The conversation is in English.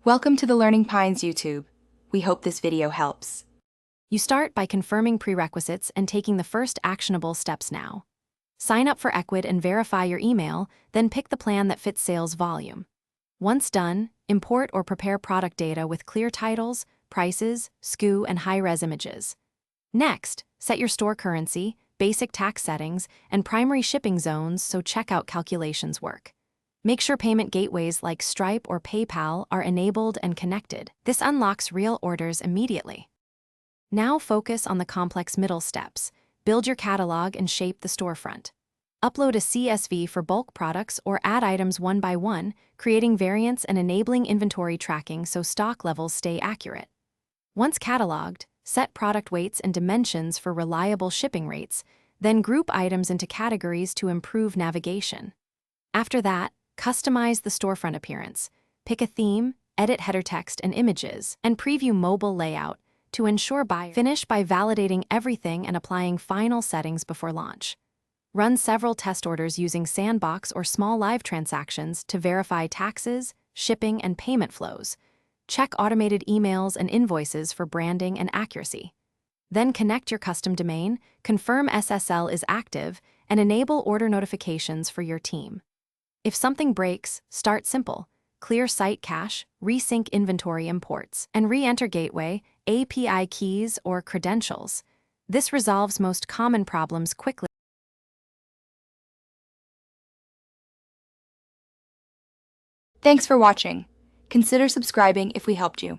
Welcome to the Learning Pines YouTube. We hope this video helps. You start by confirming prerequisites and taking the first actionable steps now. Sign up for Ecwid and verify your email, then pick the plan that fits sales volume. Once done, import or prepare product data with clear titles, prices, SKU, and high-res images. Next, set your store currency, basic tax settings, and primary shipping zones so checkout calculations work. Make sure payment gateways like Stripe or PayPal are enabled and connected. This unlocks real orders immediately. Now focus on the complex middle steps. Build your catalog and shape the storefront. Upload a CSV for bulk products or add items one by one, creating variants and enabling inventory tracking so stock levels stay accurate. Once cataloged, set product weights and dimensions for reliable shipping rates, then group items into categories to improve navigation. After that, customize the storefront appearance. Pick a theme, edit header text and images, and preview mobile layout to ensure buyers. Finish by validating everything and applying final settings before launch. Run several test orders using Sandbox or small live transactions to verify taxes, shipping, and payment flows. Check automated emails and invoices for branding and accuracy. Then connect your custom domain, confirm SSL is active, and enable order notifications for your team. If something breaks, start simple. Clear site cache, resync inventory imports, and re-enter gateway, API keys, or credentials. This resolves most common problems quickly. Thanks for watching. Consider subscribing if we helped you.